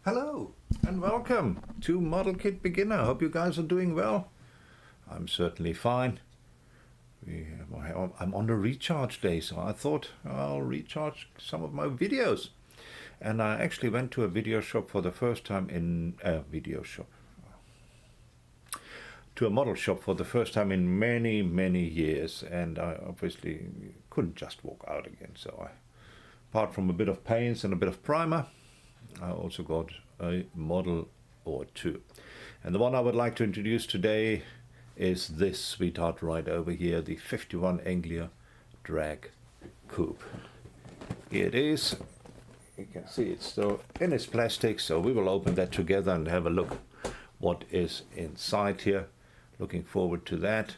Hello and welcome to Model Kit Beginner. Hope you guys are doing well. I'm certainly fine. I'm on a recharge day, so I thought I'll recharge some of my videos. And I actually went to a video shop for the first time in to a model shop for the first time in many years, and I obviously couldn't just walk out again. So apart from a bit of paints and a bit of primer, I also got a model or two. And the one I would like to introduce today is this sweetheart right over here, the 51 Anglia drag coupe. Here it is. You can see it's still in its plastic, so we will open that together and have a look what is inside here. Looking forward to that.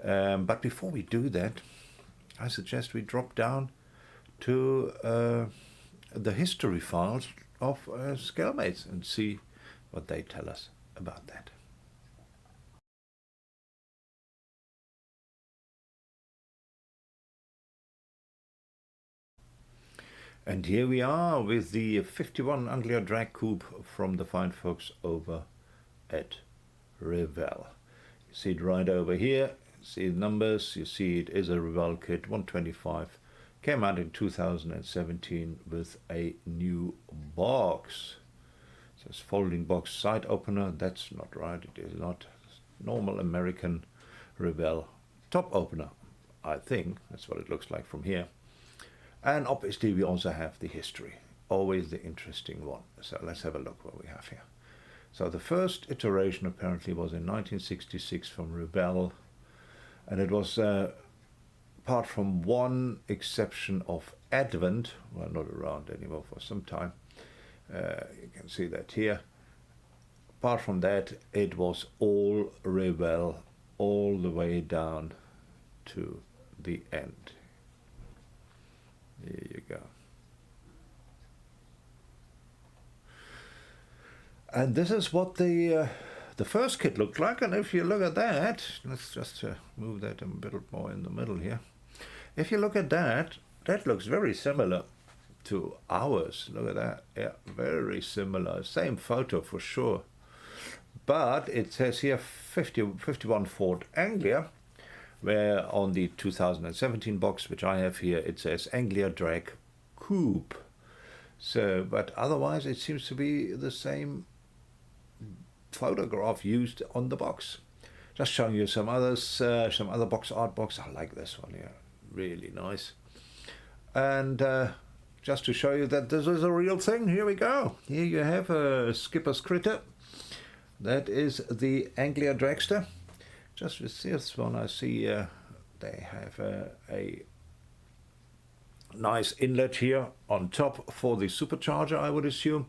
But before we do that, I suggest we drop down to the history files of Scalemates and see what they tell us about that. And here we are with the 51 Anglia drag coupe from the fine folks over at Revel. You see it right over here, see the numbers, you see it is a Revel kit, 125. Came out in 2017 with a new box. It says folding box side opener. That's not right, it is not. Normal American Revel top opener, I think. That's what it looks like from here. And obviously we also have the history, always the interesting one. So let's have a look what we have here. So the first iteration apparently was in 1966 from Revel, and it was apart from one exception of Advent, well, not around anymore for some time. You can see that here. Apart from that, it was all Revel all the way down to the end. Here you go. And this is what the first kit looked like. And if you look at that, let's just move that a bit more in the middle here. If you look at that, that looks very similar to ours. Look at that. Yeah, very similar. Same photo for sure. But it says here 51 Ford Anglia, where on the 2017 box, which I have here, it says Anglia drag coupe. So, but otherwise it seems to be the same photograph used on the box. Just showing you some others, some other box art box. I like this one here, really nice. And just to show you that this is a real thing, here we go. Here you have a Skipper's Critter. That is the Anglia dragster. Just with this one, I see they have a nice inlet here on top for the supercharger, I would assume,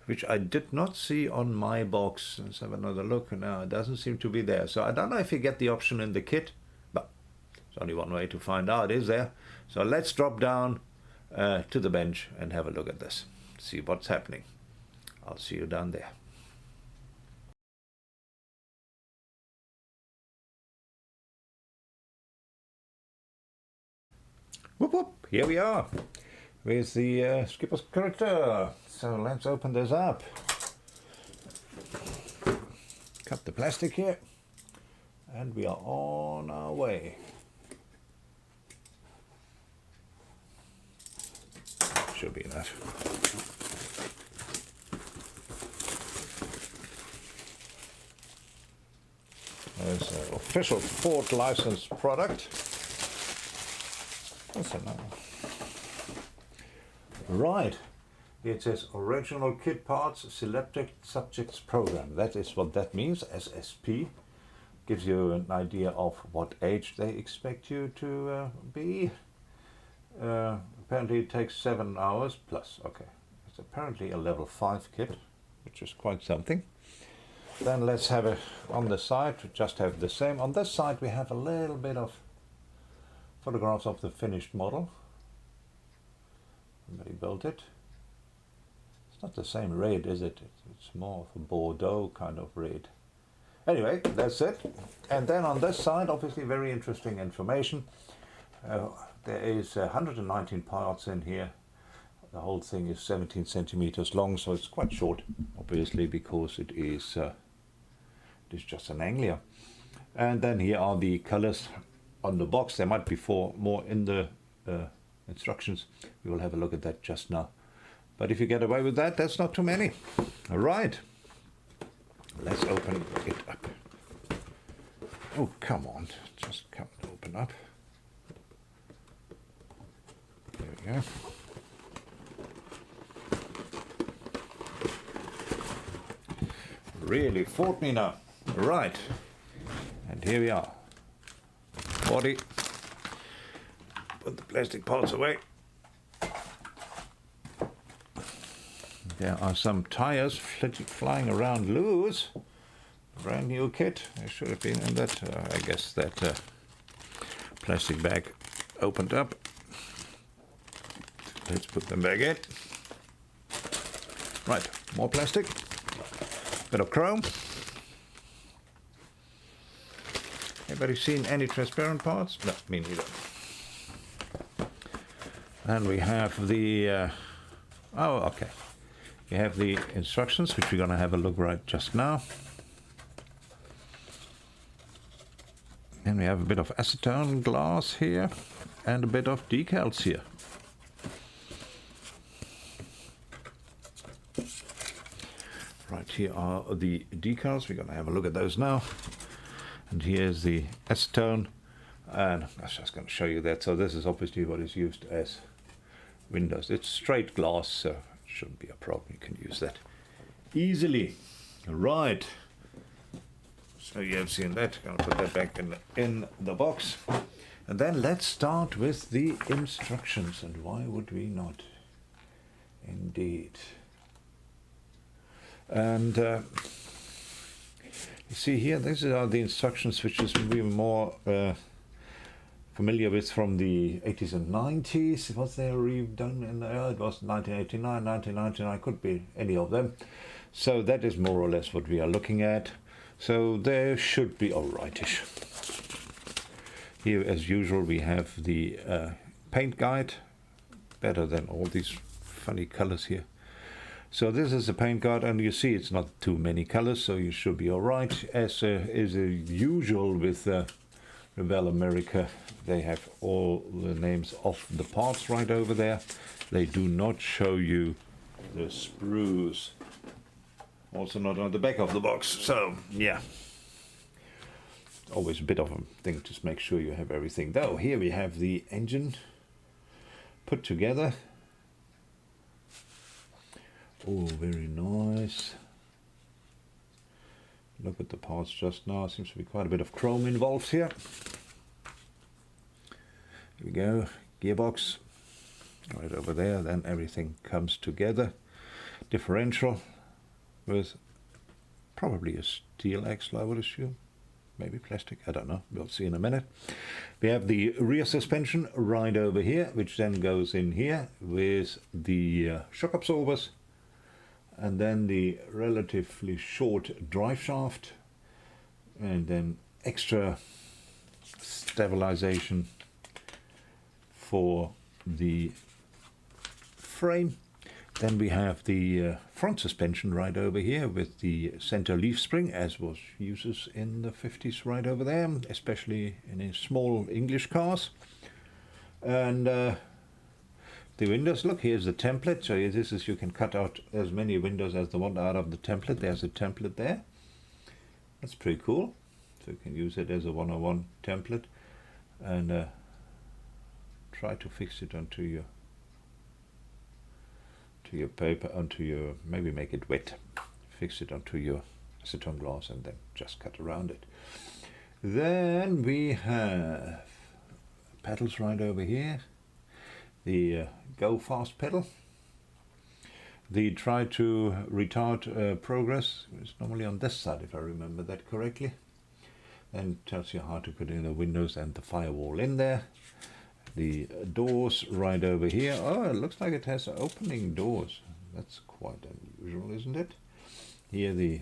which I did not see on my box. Let's have another look. Now it doesn't seem to be there. So I don't know if you get the option in the kit, but there's only one way to find out, is there? So let's drop down to the bench and have a look at this. See what's happening. I'll see you down there. Whoop whoop, here we are with the Skipper's Critter. So let's open this up. Cut the plastic here, and we are on our way. Should be enough. There's an official Ford licensed product. Right, it says original kit parts selected subjects program. That is what that means. SSP gives you an idea of what age they expect you to be. Apparently it takes 7 hours plus. Okay, it's apparently a level 5 kit, which is quite something. Then let's have it on the side. We just have the same. On this side we have a little bit of photographs of the finished model. Somebody built it. It's not the same red, is it? It's more of a Bordeaux kind of red. Anyway, that's it. And then on this side, obviously very interesting information. There is 119 parts in here. The whole thing is 17 centimeters long, so it's quite short, obviously, because it is just an Anglia. And then here are the colors on the box. There might be more in the instructions. We will have a look at that just now. But if you get away with that, that's not too many. All right, let's open it up. Oh, come on, just come open up. There we go. Really fought me now. Right, and here we are. Body. Put the plastic parts away. There are some tires flying around loose. Brand new kit. I should have been in that. I guess that plastic bag opened up. Let's put them back in. Right, more plastic. Bit of chrome. Anybody seen any transparent parts? No, me neither. And we have the, oh, okay. We have the instructions, which we're going to have a look right just now. And we have a bit of acetone glass here and a bit of decals here. Right, here are the decals. We're going to have a look at those now. And here's the acetone. And I was just going to show you that. So this is obviously what is used as windows. It's straight glass, so it shouldn't be a problem. You can use that easily. Right. So you have seen that. Going to put that back in the box. And then let's start with the instructions. And why would we not? Indeed. And you see here, these are the instructions which is we more familiar with from the 80s and 90s. Was there redone in there? It was 1989, 1999, could be any of them. So that is more or less what we are looking at. So they should be alrightish. Here, as usual, we have the paint guide, better than all these funny colors here. So this is a paint guide, and you see it's not too many colors, so you should be all right. As is usual with Revel America, they have all the names of the parts right over there. They do not show you the sprues. Also not on the back of the box, so yeah. Always a bit of a thing to make sure you have everything. Though, here we have the engine put together. Oh, very nice. Look at the parts just now. Seems to be quite a bit of chrome involved here. Here we go. Gearbox. Right over there. Then everything comes together. Differential with probably a steel axle, I would assume. Maybe plastic. I don't know. We'll see in a minute. We have the rear suspension right over here, which then goes in here with the shock absorbers. And then the relatively short drive shaft, and then extra stabilization for the frame. Then we have the front suspension right over here with the center leaf spring, as was uses in the 50s right over there, especially in small English cars. And the windows, look, here's the template. So this is, you can cut out as many windows as the one out of the template. There's a template there. That's pretty cool. So you can use it as a one-on-one template and try to fix it onto your paper, onto your, maybe make it wet. Fix it onto your acetone glass and then just cut around it. Then we have pedals right over here. The go fast pedal, the try to retard progress is normally on this side, if I remember that correctly. Then tells you how to put in the windows and the firewall in there. The doors right over here. Oh, it looks like it has opening doors. That's quite unusual, isn't it? Here the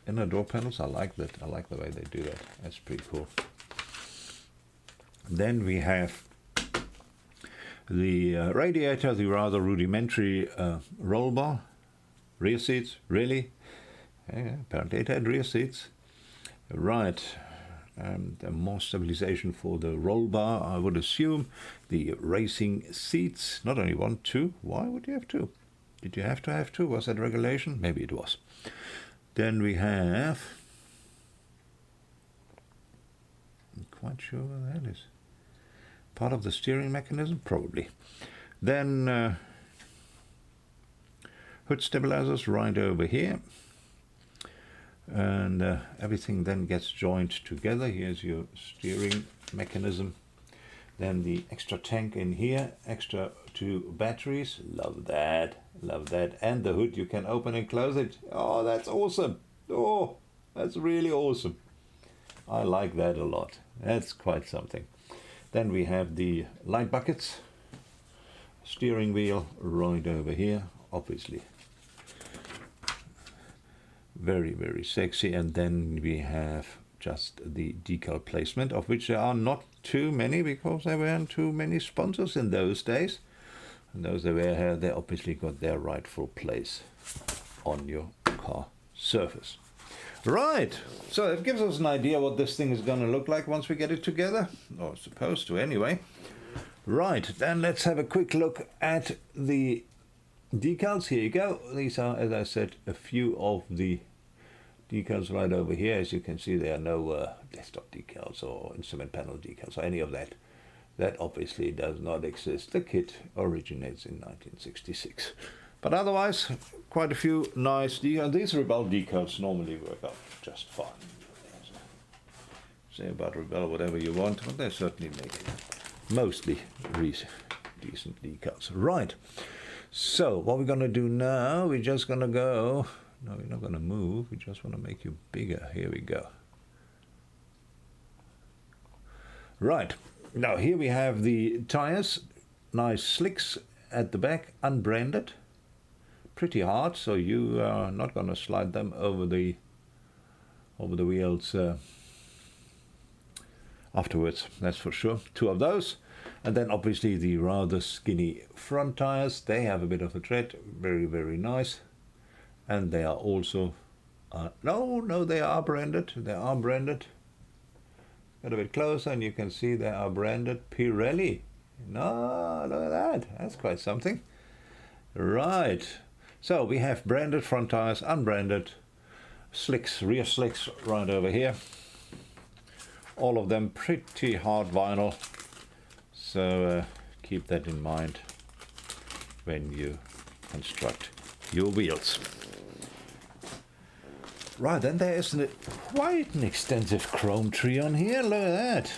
inner door panels. I like that. I like the way they do that. That's pretty cool. Then we have The radiator, the rather rudimentary roll bar. Rear seats, really? Yeah, apparently it had rear seats. Right. More stabilization for the roll bar, I would assume. The racing seats, not only one, two. Why would you have two? Did you have to have two? Was that regulation? Maybe it was. Then we have... I'm quite sure what that is. Part of the steering mechanism? Probably. Then hood stabilizers right over here. And everything then gets joined together. Here's your steering mechanism. Then the extra tank in here, extra 2 batteries. Love that, love that. And the hood, you can open and close it. Oh, that's awesome. Oh, that's really awesome. I like that a lot. That's quite something. Then we have the light buckets. Steering wheel right over here, obviously. Very, very sexy. And then we have just the decal placement, of which there are not too many because there weren't too many sponsors in those days. And those that were here, they obviously got their rightful place on your car surface. Right, so it gives us an idea what this thing is going to look like once we get it together, or supposed to anyway. Right, then let's have a quick look at the decals. Here you go. These are, as I said, a few of the decals right over here. As you can see, there are no desktop decals or instrument panel decals or any of that. That obviously does not exist. The kit originates in 1966. But otherwise, quite a few nice decals. These Revel decals normally work out just fine. Say about Revel whatever you want, but they certainly make mostly decent decals. Right. So what we're going to do now, we're just going to go... No, we're not going to move. We just want to make you bigger. Here we go. Right. Now here we have the tires. Nice slicks at the back, unbranded. Pretty hard, so you are not going to slide them over the wheels afterwards. That's for sure. 2 of those. And then obviously the rather skinny front tires. They have a bit of a tread. Very, very nice. And they are also, no, they are branded. They are branded. Get a bit closer and you can see they are branded Pirelli. No, look at that. That's quite something. Right. So we have branded front tires, unbranded slicks, rear slicks right over here. All of them pretty hard vinyl. So keep that in mind when you construct your wheels. Right, then there is quite an extensive chrome tree on here. Look at that.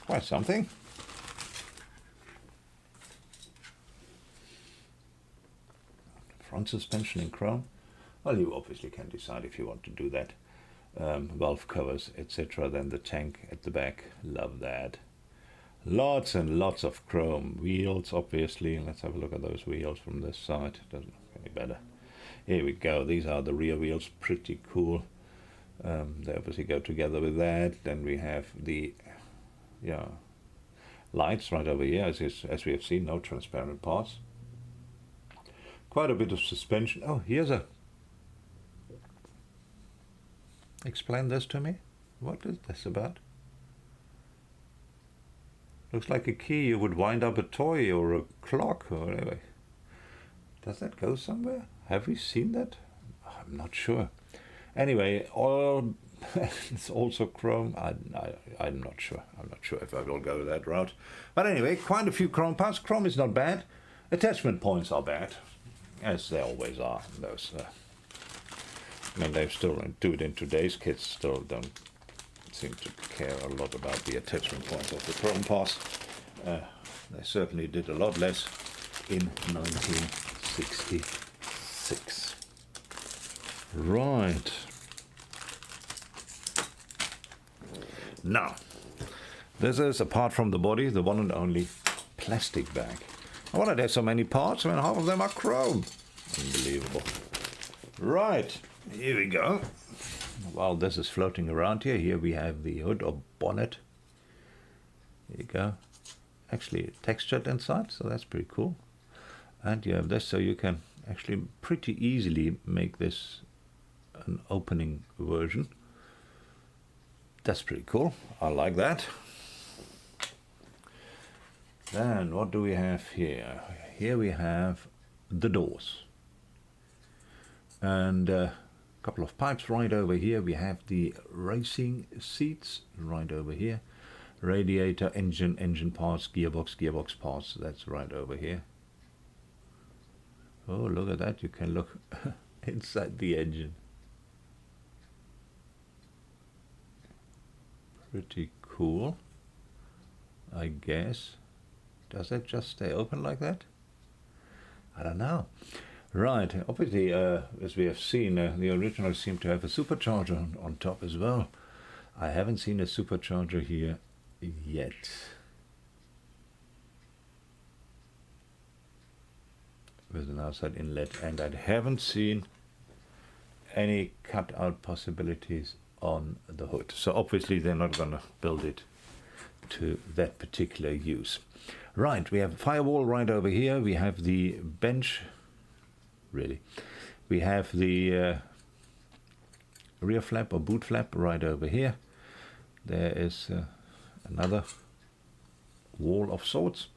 Quite something. Front suspension in chrome. Well, you obviously can decide if you want to do that. Valve covers, etc. Then the tank at the back. Love that. Lots and lots of chrome. Wheels, obviously. Let's have a look at those wheels from this side. Doesn't look any better. Here we go. These are the rear wheels. Pretty cool. They obviously go together with that. Then we have the lights right over here. As we have seen, no transparent parts. Quite a bit of suspension. Oh, here's a... Explain this to me. What is this about? Looks like a key you would wind up a toy or a clock or whatever. Does that go somewhere? Have we seen that? I'm not sure. Anyway, it's also chrome. I'm not sure. I'm not sure if I will go that route. But anyway, quite a few chrome parts. Chrome is not bad. Attachment points are bad, as they always are. Those. I mean, they still do it in today's kits. Still don't seem to care a lot about the attachment points of the chrome parts. They certainly did a lot less in 1966. Right. Now, this is, apart from the body, the one and only plastic bag. I wanted to have so many parts, I mean, half of them are chrome. Unbelievable. Right, here we go. while this is floating around here we have the hood or bonnet. There you go. Actually textured inside, so that's pretty cool. And you have this, so you can actually pretty easily make this an opening version. That's pretty cool. I like that. Then what do we have here? Here we have the doors. And a couple of pipes right over here. We have the racing seats right over here. Radiator, engine parts, gearbox parts. That's right over here. Oh, look at that. You can look inside the engine. Pretty cool, I guess. Does it just stay open like that? I don't know. Right, obviously, as we have seen, the original seemed to have a supercharger on top as well. I haven't seen a supercharger here yet. With an outside inlet, and I haven't seen any cut-out possibilities on the hood. So obviously they're not going to build it to that particular use. Right, we have a firewall right over here. We have the bench. Really, we have the rear flap or boot flap right over here. There is another wall of sorts,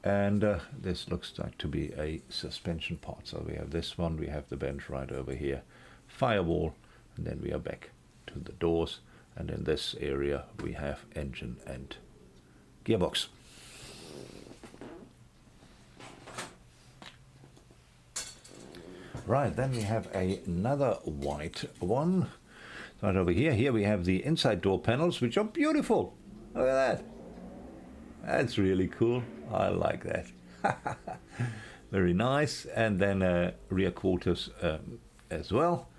and this looks like to be a suspension part. So we have this one, we have the bench right over here, firewall, and then we are back to the doors, and in this area we have engine and gearbox. Right, then we have another white one right over here. Here we have the inside door panels, which are beautiful. Look at that. That's really cool. I like that. Very nice. And then rear quarters as well.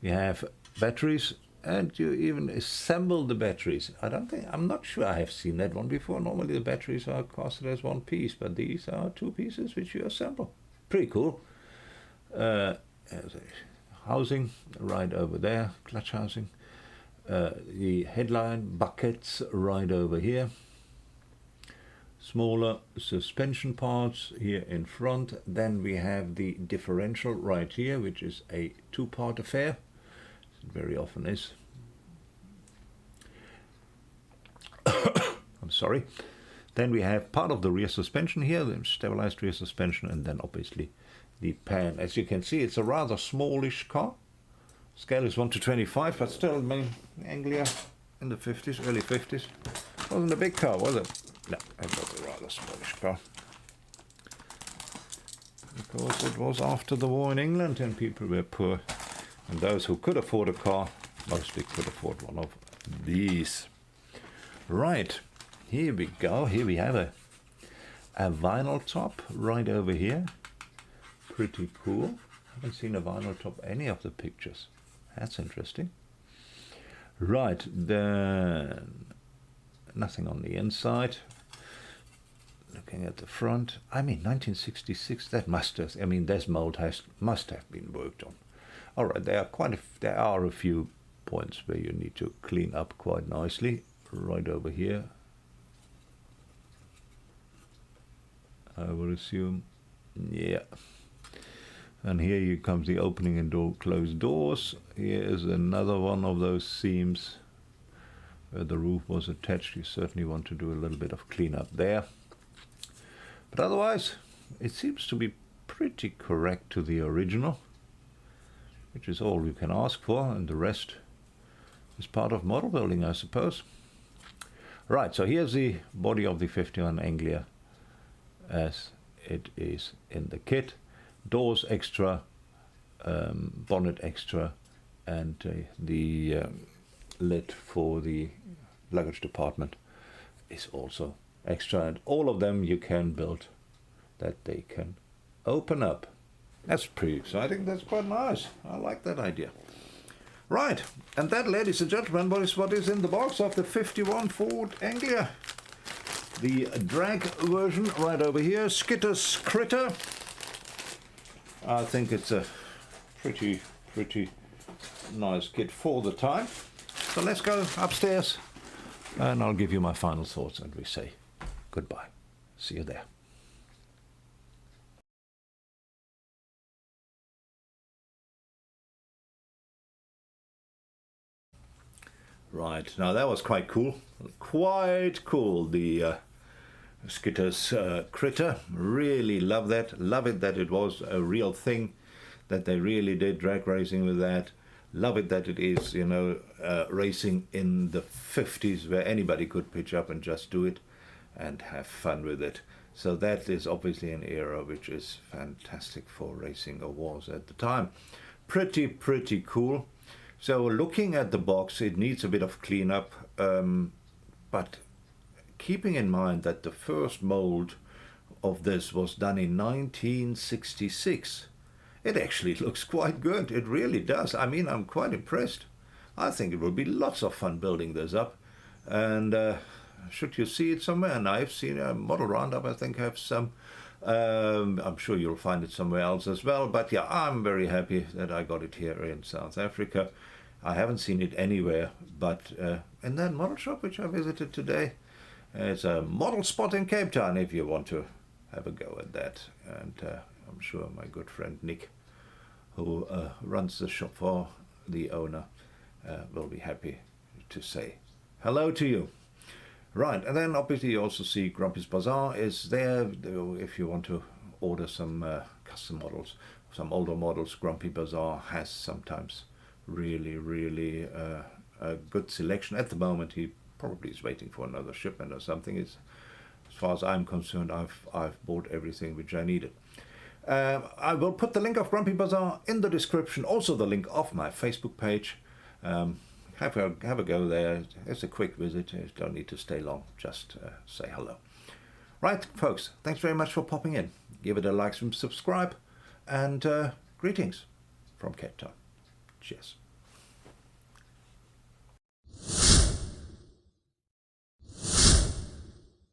We have batteries, and you even assemble the batteries. I'm not sure I have seen that one before. Normally the batteries are casted as one piece, but these are two pieces which you assemble. Pretty cool. Housing right over there, clutch housing. The headline buckets right over here. Smaller suspension parts here in front. Then we have the differential right here, which is a two-part affair. It very often is. I'm sorry. Then we have part of the rear suspension here, the stabilized rear suspension, and then obviously the pan. As you can see, it's a rather smallish car. Scale is 1:25, but still, I mean, Anglia in the 50s, early 50s. Wasn't a big car, was it? No, it was a rather smallish car. Because it was after the war in England and people were poor. And those who could afford a car mostly could afford one of these. Right, here we go. Here we have a vinyl top right over here. Pretty cool. Haven't seen a vinyl top any of the pictures. That's interesting. Right, then nothing on the inside. Looking at the front, I mean 1966. That must have. I mean, this mold must have been worked on. All right, there are a few points where you need to clean up quite nicely. Right over here, I would assume. Yeah. And here comes the opening and closed doors. Here is another one of those seams where the roof was attached. You certainly want to do a little bit of cleanup there. But otherwise, it seems to be pretty correct to the original, which is all you can ask for, and the rest is part of model building, I suppose. Right, so here's the body of the 51 Anglia as it is in the kit. Doors extra, bonnet extra, and the lid for the luggage department is also extra, and all of them you can build that they can open up. That's pretty exciting. That's quite nice. I like that idea. Right, and that, ladies and gentlemen, what is in the box of the 51 Ford Anglia. The drag version right over here, Skitter's Critter. I think it's a pretty nice kit for the time. So let's go upstairs and I'll give you my final thoughts and we say goodbye. See you there. Right, now that was quite cool. Quite cool, the Skitter's critter. Really love that. Love it that it was a real thing, that they really did drag racing with that. Love it that it is, you know, racing in the 50s where anybody could pitch up and just do it and have fun with it. So that is obviously an era which is fantastic for racing, or was at the time. Pretty cool. So looking at the box, it needs a bit of cleanup, but keeping in mind that the first mold of this was done in 1966, it actually looks quite good. It really does. I mean, I'm quite impressed. I think it will be lots of fun building this up. And should you see it somewhere, and I've seen a model roundup, I think have some. I'm sure you'll find it somewhere else as well. But yeah, I'm very happy that I got it here in South Africa. I haven't seen it anywhere, but in that model shop which I visited today. It's a model spot in Cape Town if you want to have a go at that. And I'm sure my good friend Nick, who runs the shop for the owner, will be happy to say hello to you. Right, and then obviously you also see Grumpy's Bazaar is there if you want to order some custom models, some older models. Grumpy Bazaar has sometimes really a good selection. At the moment he probably is waiting for another shipment or something. As far as I'm concerned, I've bought everything which I needed. I will put the link of Grumpy Bazaar in the description, also the link of my Facebook page. Have a go there. It's a quick visit. You don't need to stay long. Just say hello. Right, folks, thanks very much for popping in. Give it a like and subscribe, and greetings from Cape Town. Cheers.